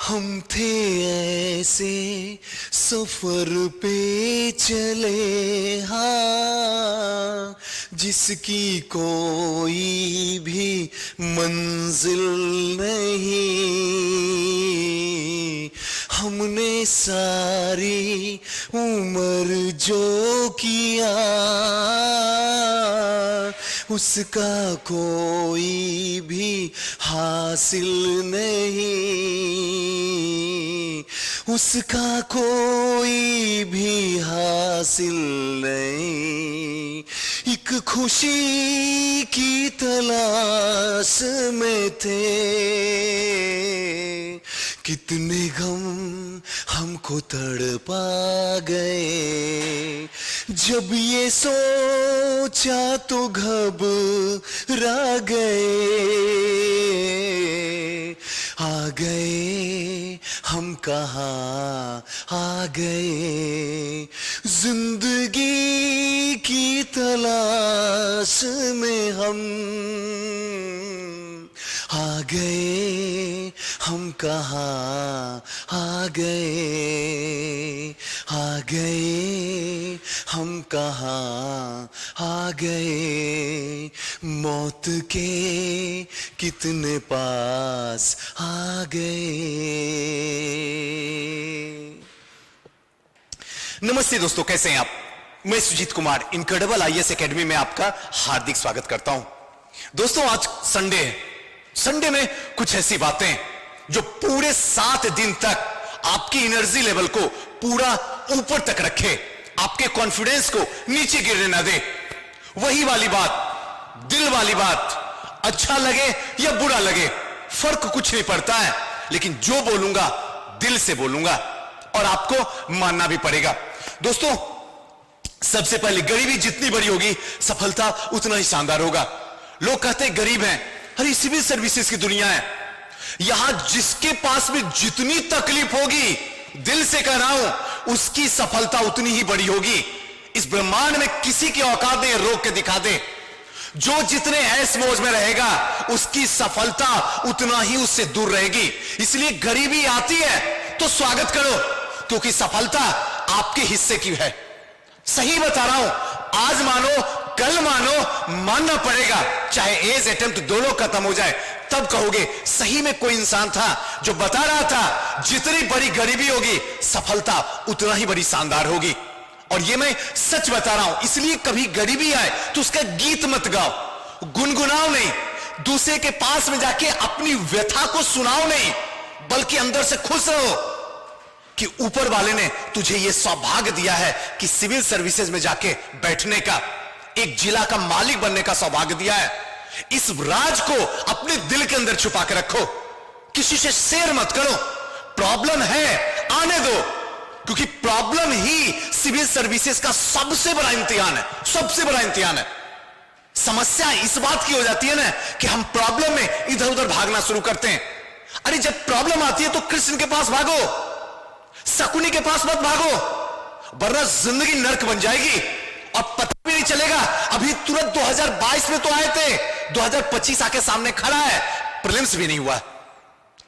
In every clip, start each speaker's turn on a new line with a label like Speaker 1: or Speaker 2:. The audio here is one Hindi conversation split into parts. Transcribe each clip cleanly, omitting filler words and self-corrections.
Speaker 1: हम थे ऐसे सफर पे चले, हाँ, जिसकी कोई भी मंजिल नहीं। हमने सारी उम्र जो किया उसका कोई भी हासिल नहीं, उसका कोई भी हासिल नहीं। एक खुशी की तलाश में थे, कितने गम हमको तड़पा गए। जब ये सोचा तो घबरा गए। आ गए हम कहाँ आ गए, जिंदगी की तलाश में हम आ गए। हम कहाँ आ गए, आ गए हम कहाँ आ गए। मौत के कितने पास आ गए। नमस्ते दोस्तों, कैसे हैं आप? मैं Sujeet Kumar incredible IAS academy में आपका हार्दिक स्वागत करता हूं। दोस्तों, आज संडे है। संडे में कुछ ऐसी बातें जो पूरे 7 दिन तक आपकी एनर्जी लेवल को पूरा ऊपर तक रखे, आपके कॉन्फिडेंस को नीचे गिरने ना दे। वही वाली बात, दिल वाली बात, अच्छा लगे या बुरा लगे फर्क कुछ नहीं पड़ता है, लेकिन जो बोलूंगा दिल से बोलूंगा और आपको मानना भी पड़ेगा। दोस्तों, सबसे पहले गरीबी जितनी बड़ी होगी सफलता उतना ही शानदार होगा। लोग कहते हैं गरीब हैं, अरे सिविल सर्विसेज की दुनिया है, यहां जिसके पास में जितनी तकलीफ होगी, दिल से कह रहा हूं, उसकी सफलता उतनी ही बड़ी होगी। इस ब्रह्मांड में किसी की औकात नहीं रोक के दिखा दे। जो जितने ऐश मौज में रहेगा उसकी सफलता उतना ही उससे दूर रहेगी। इसलिए गरीबी आती है तो स्वागत करो, क्योंकि सफलता आपके हिस्से की है। सही बता रहा हूं, आज मानो कल मानो, मानना पड़ेगा। चाहे एज अटेम्प्ट दोनों खत्म हो जाए तब कहोगे सही में कोई इंसान था जो बता रहा था जितनी बड़ी गरीबी होगी सफलता उतना ही बड़ी शानदार होगी। और ये मैं सच बता रहा हूं। इसलिए कभी गरीबी आए तो उसका गीत मत गाओ, गुनगुनाओ नहीं, दूसरे के पास में जाके अपनी व्यथा को सुनाओ नहीं, बल्कि अंदर से खुश रहो कि ऊपर वाले ने तुझे यह सौभाग्य दिया है कि सिविल सर्विसेज में जाके बैठने का, एक जिला का मालिक बनने का सौभाग्य दिया है। इस राज को अपने दिल के अंदर छुपा के रखो, किसी से शेयर मत करो। प्रॉब्लम है, आने दो, क्योंकि प्रॉब्लम ही सिविल सर्विसेज का सबसे बड़ा इम्तिहान है, सबसे बड़ा इम्तिहान है। समस्या इस बात की हो जाती है ना कि हम प्रॉब्लम में इधर उधर भागना शुरू करते हैं। अरे जब प्रॉब्लम आती है तो कृष्ण के पास भागो, शकुनी के पास मत भागो, वरना जिंदगी नर्क बन जाएगी और पता भी नहीं चलेगा। अभी तुरंत 2022 में तो आए थे, 2025 आके सामने खड़ा है, प्रीलिम्स भी नहीं हुआ।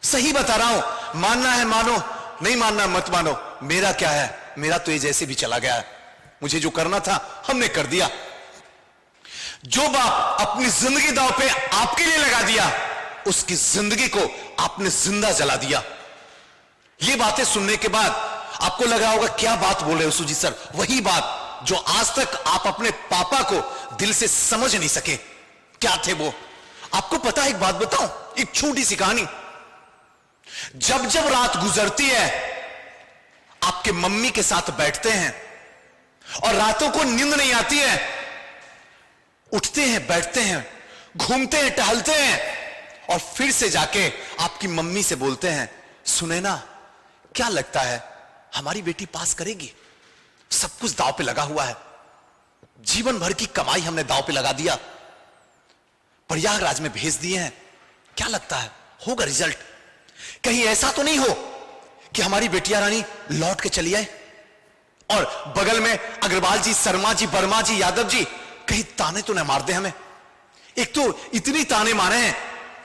Speaker 1: सही बता रहा हूं, मानना है मानो, नहीं मानना मत मानो। मेरा क्या है, मेरा तो ये जैसे भी चला गया है। मुझे जो करना था हमने कर दिया। जो बाप अपनी जिंदगी दांव पे आपके लिए लगा दिया, उसकी जिंदगी को आपने जिंदा जला दिया। ये बातें सुनने के बाद आपको लगा होगा क्या बात बोल रहे हो सुजीत सर, वही बात जो आज तक आप अपने पापा को दिल से समझ नहीं सके। क्या थे वो? आपको पता है, एक बात बताऊं, एक छोटी सी कहानी। जब जब रात गुजरती है, आपके मम्मी के साथ बैठते हैं और रातों को नींद नहीं आती है, उठते हैं, बैठते हैं, घूमते हैं, टहलते हैं और फिर से जाके आपकी मम्मी से बोलते हैं, सुने ना, क्या लगता है हमारी बेटी पास करेगी? सब कुछ दांव पे लगा हुआ है, जीवन भर की कमाई हमने दांव पे लगा दिया, प्रयागराज में भेज दिए हैं, क्या लगता है होगा रिजल्ट? कहीं ऐसा तो नहीं हो कि हमारी बेटिया रानी लौट के चली आए और बगल में अग्रवाल जी, शर्मा जी, वर्मा जी, यादव जी कहीं ताने तो न मार दे हमें। एक तो इतनी ताने मारे हैं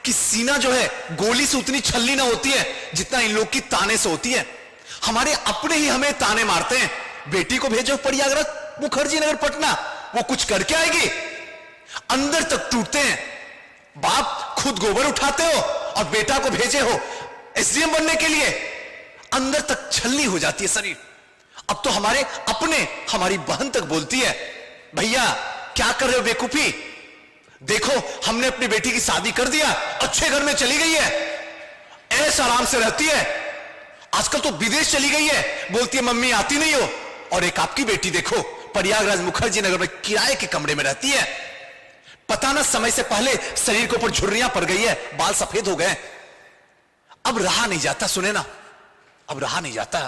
Speaker 1: कि सीना जो है गोली से उतनी छलनी ना होती है जितना इन लोग की ताने से होती है। हमारे अपने ही हमें ताने मारते हैं। बेटी को भेजो प्रयागराज मुखर्जी नगर पटना, वो कुछ करके आएगी? अंदर तक टूटते हैं। बाप खुद गोबर उठाते हो और बेटा को भेजे हो एसडीएम बनने के लिए, अंदर तक छलनी हो जाती है शरीर। अब तो हमारे अपने, हमारी बहन तक बोलती है, भैया क्या कर रहे हो बेकूफी, देखो हमने अपनी बेटी की शादी कर दिया, अच्छे घर में चली गई है, ऐसा आराम से रहती है, आजकल तो विदेश चली गई है, बोलती है मम्मी आती नहीं हो। और एक आपकी बेटी देखो प्रयागराज मुखर्जी नगर में किराए के कमरे में रहती है। पता ना समय से पहले शरीर के ऊपर झुर्रियां पड़ गई है, बाल सफेद हो गए। अब रहा नहीं जाता, सुने ना, अब रहा नहीं जाता।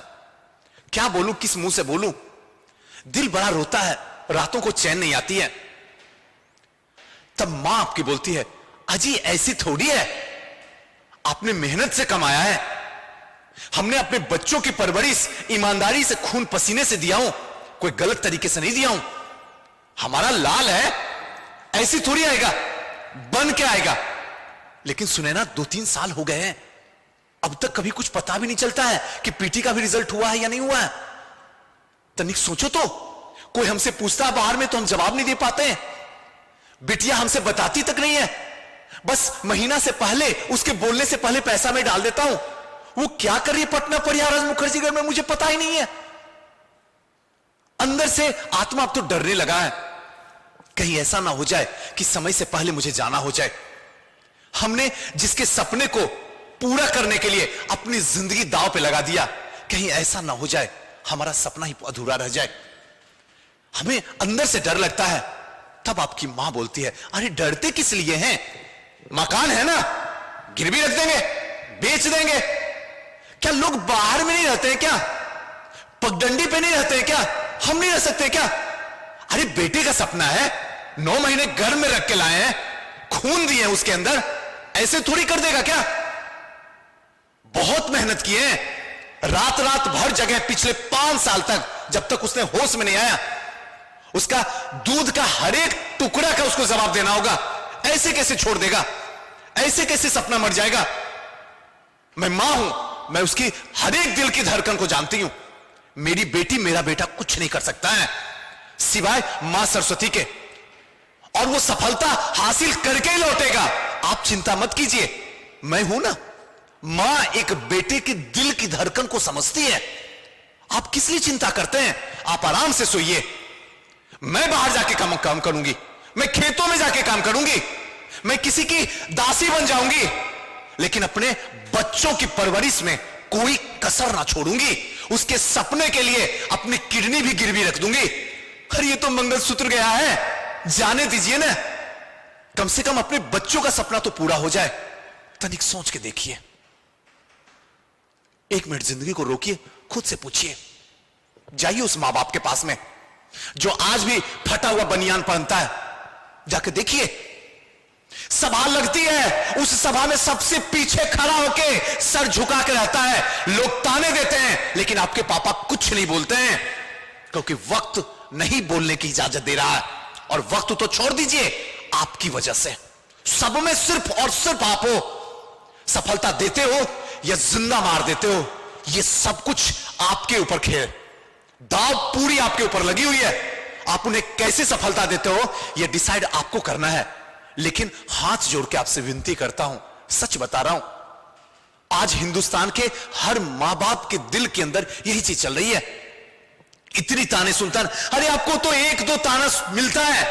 Speaker 1: क्या बोलूं, किस मुंह से बोलूं? दिल बड़ा रोता है, रातों को चैन नहीं आती है। तब मां आपकी बोलती है, अजी ऐसी थोड़ी है, आपने मेहनत से कमाया है, हमने अपने बच्चों की परवरिश ईमानदारी से खून पसीने से दिया हूं, कोई गलत तरीके से नहीं दिया हूं। हमारा लाल है, ऐसी थोड़ी आएगा, बन के आएगा। लेकिन सुने ना, 2-3 साल हो गए हैं, अब तक कभी कुछ पता भी नहीं चलता है कि पीटी का भी रिजल्ट हुआ है या नहीं हुआ है। तनिक सोचो तो, कोई हमसे पूछता है बाहर में तो हम जवाब नहीं दे पाते हैं। बिटिया हमसे बताती तक नहीं है, बस महीना से पहले, उसके बोलने से पहले पैसा मैं डाल देता हूं। वो क्या कर रही है पटना प्रयागराज मुखर्जी नगर में, मुझे पता ही नहीं है। अंदर से आत्मा अब तो डरने लगा है, कहीं ऐसा ना हो जाए कि समय से पहले मुझे जाना हो जाए। हमने जिसके सपने को पूरा करने के लिए अपनी जिंदगी दांव पे लगा दिया, कहीं ऐसा ना हो जाए हमारा सपना ही अधूरा रह जाए। हमें अंदर से डर लगता है। तब आपकी मां बोलती है, अरे डरते किस लिए हैं, मकान है ना, गिरवी रख देंगे, बेच देंगे। क्या लोग बाहर में नहीं रहते हैं क्या, पगडंडी पे नहीं रहते हैं क्या, हम नहीं रह सकते क्या? अरे बेटे का सपना है, 9 महीने घर में रख के लाए हैं, खून दिए उसके अंदर, ऐसे थोड़ी कर देगा क्या? बहुत मेहनत की है, रात रात भर जगह, पिछले 5 साल तक, जब तक उसने होश में नहीं आया। उसका दूध का हर एक टुकड़ा का उसको जवाब देना होगा। ऐसे कैसे छोड़ देगा, ऐसे कैसे सपना मर जाएगा? मैं मां हूं, मैं उसकी हर एक दिल की धड़कन को जानती हूं। मेरी बेटी, मेरा बेटा कुछ नहीं कर सकता है सिवाय मां सरस्वती के, और वो सफलता हासिल करके ही लौटेगा। आप चिंता मत कीजिए, मैं हूं ना। मां एक बेटे के दिल की धड़कन को समझती है। आप किस लिए चिंता करते हैं? आप आराम से सोइए। मैं बाहर जाके काम करूंगी, मैं खेतों में जाके काम करूंगी, मैं किसी की दासी बन जाऊंगी, लेकिन अपने बच्चों की परवरिश में कोई कसर ना छोड़ूंगी। उसके सपने के लिए अपनी किडनी भी गिरवी रख दूंगी। अरे ये तो मंगलसूत्र गया है, जाने दीजिए ना, कम से कम अपने बच्चों का सपना तो पूरा हो जाए। तनिक सोच के देखिए, 1 मिनट जिंदगी को रोकिए, खुद से पूछिए। जाइए उस मां बाप के पास में जो आज भी फटा हुआ बनियान पहनता है, जाके देखिए। सभा लगती है, उस सभा में सबसे पीछे खड़ा होके सर झुका के रहता है। लोग ताने देते हैं, लेकिन आपके पापा कुछ नहीं बोलते हैं, क्योंकि वक्त नहीं बोलने की इजाजत दे रहा है। और वक्त तो छोड़ दीजिए, आपकी वजह से सब में सिर्फ और सिर्फ आप हो। सफलता देते हो या जिंदा मार देते हो, यह सब कुछ आपके ऊपर खेल, दाव पूरी आपके ऊपर लगी हुई है। आप उन्हें कैसे सफलता देते हो, यह डिसाइड आपको करना है। लेकिन हाथ जोड़ के आपसे विनती करता हूं, सच बता रहा हूं, आज हिंदुस्तान के हर मां बाप के दिल के अंदर यही चीज चल रही है। इतनी ताने सुनता है, अरे आपको तो 1-2 ताना मिलता है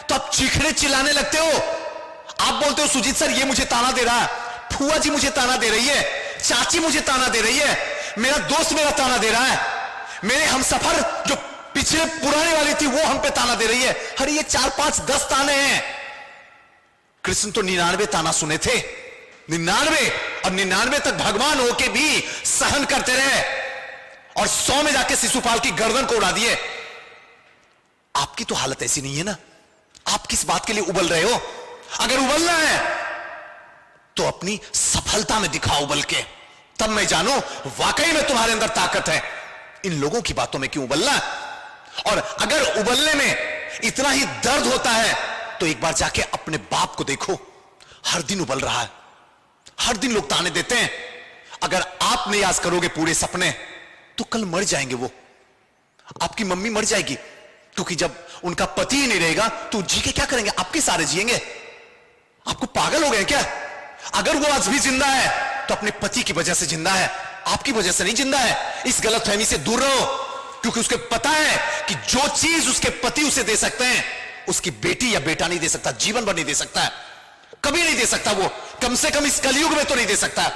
Speaker 1: तो आप चीखने चिल्लाने लगते हो। आप बोलते हो, सुजीत सर ये मुझे ताना दे रहा है, फुआ जी मुझे ताना दे रही है, चाची मुझे ताना दे रही है, मेरा दोस्त मेरा ताना दे रहा है, मेरे हमसफर जो पीछे पुराने वाली थी वो हम पे ताना दे रही है। अरे ये 4, 5, 10 ताने हैं। कृष्ण तो 99 ताना सुने थे, 99, और 99 तक भगवान होके भी सहन करते रहे, और 100 में जाके शिशुपाल की गर्दन को उड़ा दिए। आपकी तो हालत ऐसी नहीं है ना। आप किस बात के लिए उबल रहे हो? अगर उबलना है तो अपनी सफलता में दिखाओ उबल के, तब मैं जानू वाकई में तुम्हारे अंदर ताकत है। इन लोगों की बातों में क्यों उबलना? और अगर उबलने में इतना ही दर्द होता है तो एक बार जाके अपने बाप को देखो, हर दिन उबल रहा है, हर दिन लोग ताने देते हैं। अगर आप नहीं याद करोगे पूरे सपने तो कल मर जाएंगे वो, आपकी मम्मी मर जाएगी, क्योंकि जब उनका पति ही नहीं रहेगा तो जी के क्या करेंगे, आपके सारे जिएंगे। आपको पागल हो गए क्या? अगर वो आज भी जिंदा है तो अपने पति की वजह से जिंदा है, आपकी वजह से नहीं जिंदा है। इस गलतफहमी से दूर रहो, क्योंकि उसके पता है कि जो चीज उसके पति उसे दे सकते हैं उसकी बेटी या बेटा नहीं दे सकता, जीवन भर नहीं दे सकता है, कभी नहीं दे सकता। वो कम से कम इस कलयुग में तो नहीं दे सकता।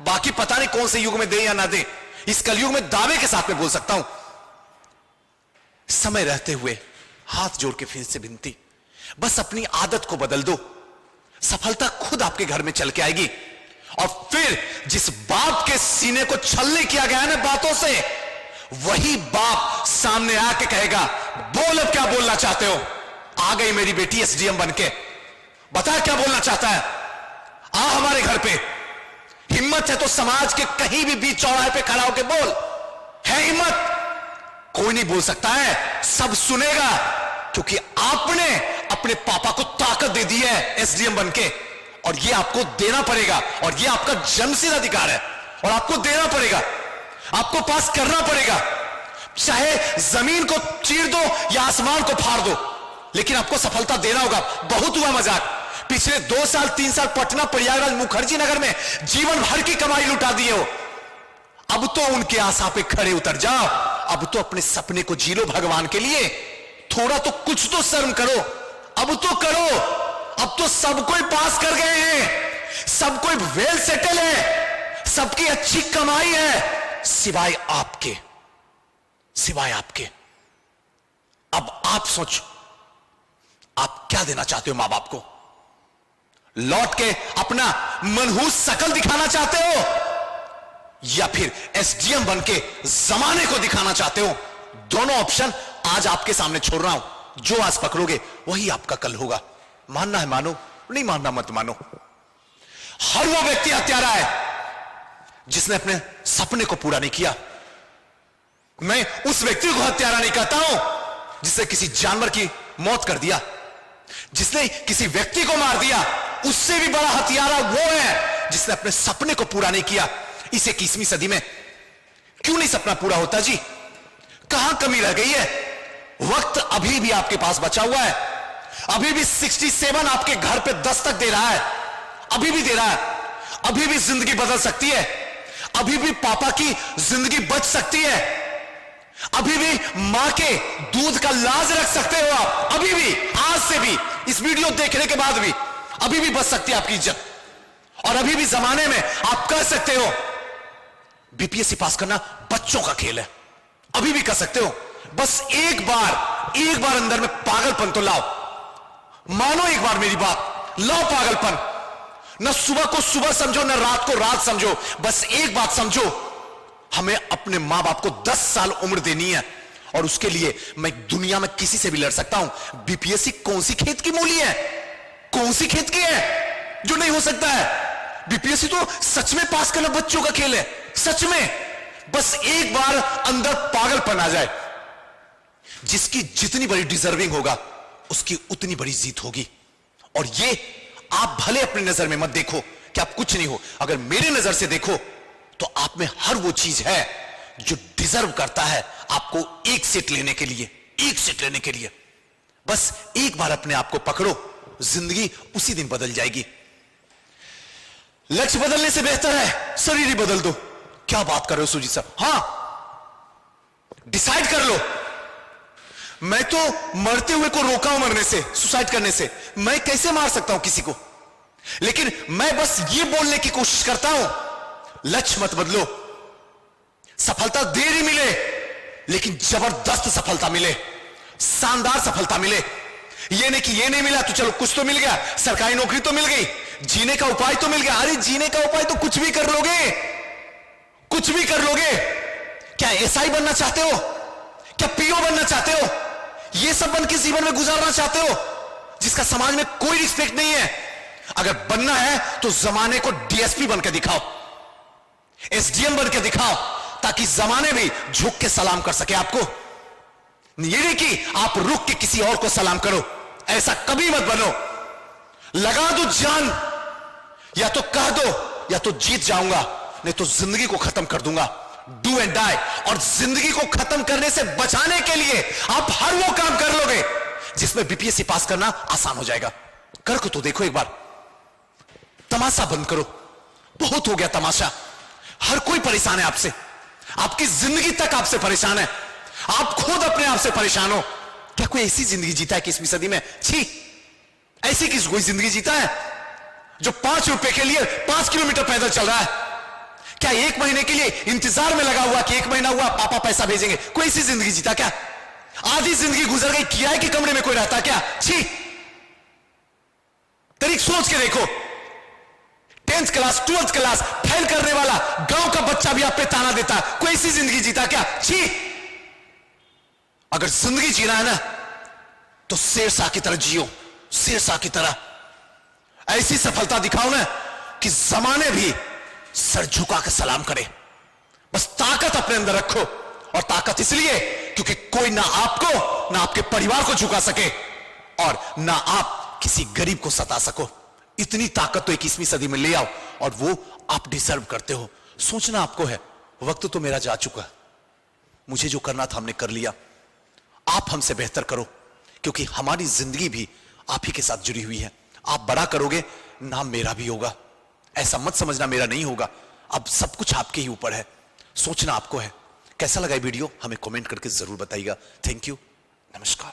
Speaker 1: बाकी पता नहीं कौन से युग में दे या ना दे, इस कलयुग में दावे के साथ में बोल सकता हूं। समय रहते हुए हाथ जोड़ के फिर से विनती, बस अपनी आदत को बदल दो, सफलता खुद आपके घर में चल के आएगी। और फिर जिस बाप के सीने को छलनी किया गया है ना बातों से, वही बाप सामने आके कहेगा बोल अब क्या बोलना चाहते हो। आ गई मेरी बेटी एसडीएम बनके, बता क्या बोलना चाहता है, आ हमारे घर पे। हिम्मत है तो समाज के कहीं भी बीच चौराहे पे खड़ा होकर बोल, है हिम्मत? कोई नहीं बोल सकता है, सब सुनेगा, क्योंकि आपने अपने पापा को ताकत दे दी है एसडीएम बनके, और ये आपको देना पड़ेगा, और ये आपका जन्मसिद्ध अधिकार है, और आपको देना पड़ेगा, आपको पास करना पड़ेगा। चाहे जमीन को चीर दो या आसमान को फाड़ दो, लेकिन आपको सफलता देना होगा। बहुत हुआ मजाक, पिछले 2 साल 3 साल पटना, प्रयागराज, मुखर्जी नगर में जीवन भर की कमाई लुटा दिए हो। अब तो उनके आशा पे खड़े उतर जाओ, अब तो अपने सपने को जी लो भगवान के लिए। थोड़ा तो कुछ तो शर्म करो, अब तो करो। अब तो सब कोई पास कर गए हैं, सब कोई वेल सेटल है, सबकी अच्छी कमाई है, सिवाय आपके, सिवाय आपके। अब आप सोचो, आप क्या देना चाहते हो मां बाप को? लौट के अपना मनहूस शकल दिखाना चाहते हो, या फिर एसडीएम बनके जमाने को दिखाना चाहते हो? दोनों ऑप्शन आज आपके सामने छोड़ रहा हूं। जो आज पकड़ोगे वही आपका कल होगा। मानना है मानो, नहीं मानना मत मानो। हर वो व्यक्ति हत्यारा है जिसने अपने सपने को पूरा नहीं किया। मैं उस व्यक्ति को हत्यारा नहीं कहता हूं जिसने किसी जानवर की मौत कर दिया, जिसने किसी व्यक्ति को मार दिया। उससे भी बड़ा हत्यारा वो है जिसने अपने सपने को पूरा नहीं किया। इस 21वीं सदी में क्यों नहीं सपना पूरा होता जी? कहां कमी रह गई है? वक्त अभी भी आपके पास बचा हुआ है, अभी भी 67 आपके घर पे दस्तक दे रहा है, अभी भी दे रहा है। अभी भी जिंदगी बदल सकती है, अभी भी पापा की जिंदगी बच सकती है, अभी भी मां के दूध का लाज रख सकते हो आप, अभी भी, आज से भी, इस वीडियो देखने के बाद भी अभी भी बच सकती है आपकी इज्जत। और अभी भी जमाने में आप कह सकते हो बीपीएससी पास करना बच्चों का खेल है, अभी भी कर सकते हो। बस एक बार अंदर में पागलपन तो लाओ, मानो एक बार मेरी बात, लाओ पागलपन। न सुबह को सुबह समझो, न रात को रात समझो, बस एक बात समझो, हमें अपने मां बाप को 10 साल उम्र देनी है, और उसके लिए मैं दुनिया में किसी से भी लड़ सकता हूं। बीपीएससी कौन सी खेत की मूली है, कौन सी खेत की है जो नहीं हो सकता है? बीपीएससी तो सच में पास करना बच्चों का खेल है, सच में। बस एक बार अंदर पागलपन आ जाए, जिसकी जितनी बड़ी डिजर्विंग होगा उसकी उतनी बड़ी जीत होगी। और ये आप भले अपनी नजर में मत देखो कि आप कुछ नहीं हो, अगर मेरी नजर से देखो तो आप में हर वो चीज है जो डिजर्व करता है आपको एक सीट लेने के लिए, एक सीट लेने के लिए। बस एक बार अपने आप को पकड़ो, जिंदगी उसी दिन बदल जाएगी। लक्ष्य बदलने से बेहतर है शरीर ही बदल दो। क्या बात कर रहे हो सुजीत साहब? हां, डिसाइड कर लो। मैं तो मरते हुए को रोका हूं मरने से, सुसाइड करने से। मैं कैसे मार सकता हूं किसी को? लेकिन मैं बस ये बोलने की कोशिश करता हूं, लक्ष्य मत बदलो। सफलता देर ही मिले लेकिन जबरदस्त सफलता मिले, शानदार सफलता मिले। ये नहीं कि ये नहीं मिला तो चलो कुछ तो मिल गया, सरकारी नौकरी तो मिल गई, जीने का उपाय तो मिल गया। अरे जीने का उपाय तो कुछ भी कर लोगे, कुछ भी कर लोगे। क्या एसआई बनना चाहते हो? क्या पीओ बनना चाहते हो? ये सब बन के जीवन में गुजारना चाहते हो जिसका समाज में कोई रिस्पेक्ट नहीं है? अगर बनना है तो जमाने को डीएसपी बनकर दिखाओ, एसडीएम बनकर दिखाओ, ताकि जमाने भी झुक के सलाम कर सके आपको। ये नहीं कि आप रुक के किसी और को सलाम करो, ऐसा कभी मत बनो। लगा दो जान, या तो कह दो या तो जीत जाऊंगा, नहीं तो जिंदगी को खत्म कर दूंगा। Do and die. और जिंदगी को खत्म करने से बचाने के लिए आप हर वो काम कर लोगे जिसमें बीपीएससी पास करना आसान हो जाएगा। करके तो देखो एक बार। तमाशा बंद करो, बहुत हो गया तमाशा। हर कोई परेशान है आपसे, आपकी जिंदगी तक आपसे परेशान है, आप खुद अपने आप से परेशान हो। क्या कोई ऐसी जिंदगी जीता है 21वीं सदी में? छी, ऐसी किस कोई जिंदगी जीता है जो 5 रुपए के लिए 5 किलोमीटर पैदल चल रहा है? क्या 1 महीने के लिए इंतजार में लगा हुआ कि 1 महीना हुआ पापा पैसा भेजेंगे? कोई ऐसी जिंदगी जीता क्या? आधी जिंदगी गुजर गई, किराए के कमरे में कोई रहता क्या? छी, तरीक सोच के देखो। 10th class 12th class fail करने वाला गांव का बच्चा भी आप पे ताना देता, कोई ऐसी जिंदगी जीता क्या? छी। अगर जिंदगी जीना है ना तो शेरशाह की तरह जियो, शेरशाह की तरह। ऐसी सफलता दिखाओ ना कि जमाने भी सर झुका के सलाम करे। बस ताकत अपने अंदर रखो, और ताकत इसलिए क्योंकि कोई ना आपको ना आपके परिवार को झुका सके, और ना आप किसी गरीब को सता सको। इतनी ताकत तो 21वीं सदी में ले आओ, और वो आप डिजर्व करते हो। सोचना आपको है। वक्त तो मेरा जा चुका, मुझे जो करना था हमने कर लिया। आप हमसे बेहतर करो, क्योंकि हमारी जिंदगी भी आप ही के साथ जुड़ी हुई है। आप बड़ा करोगे, नाम मेरा भी होगा। ऐसा मत समझना मेरा नहीं होगा। अब सब कुछ आपके ही ऊपर है, सोचना आपको है। कैसा लगा वीडियो हमें कमेंट करके जरूर बताइएगा। थैंक यू, नमस्कार।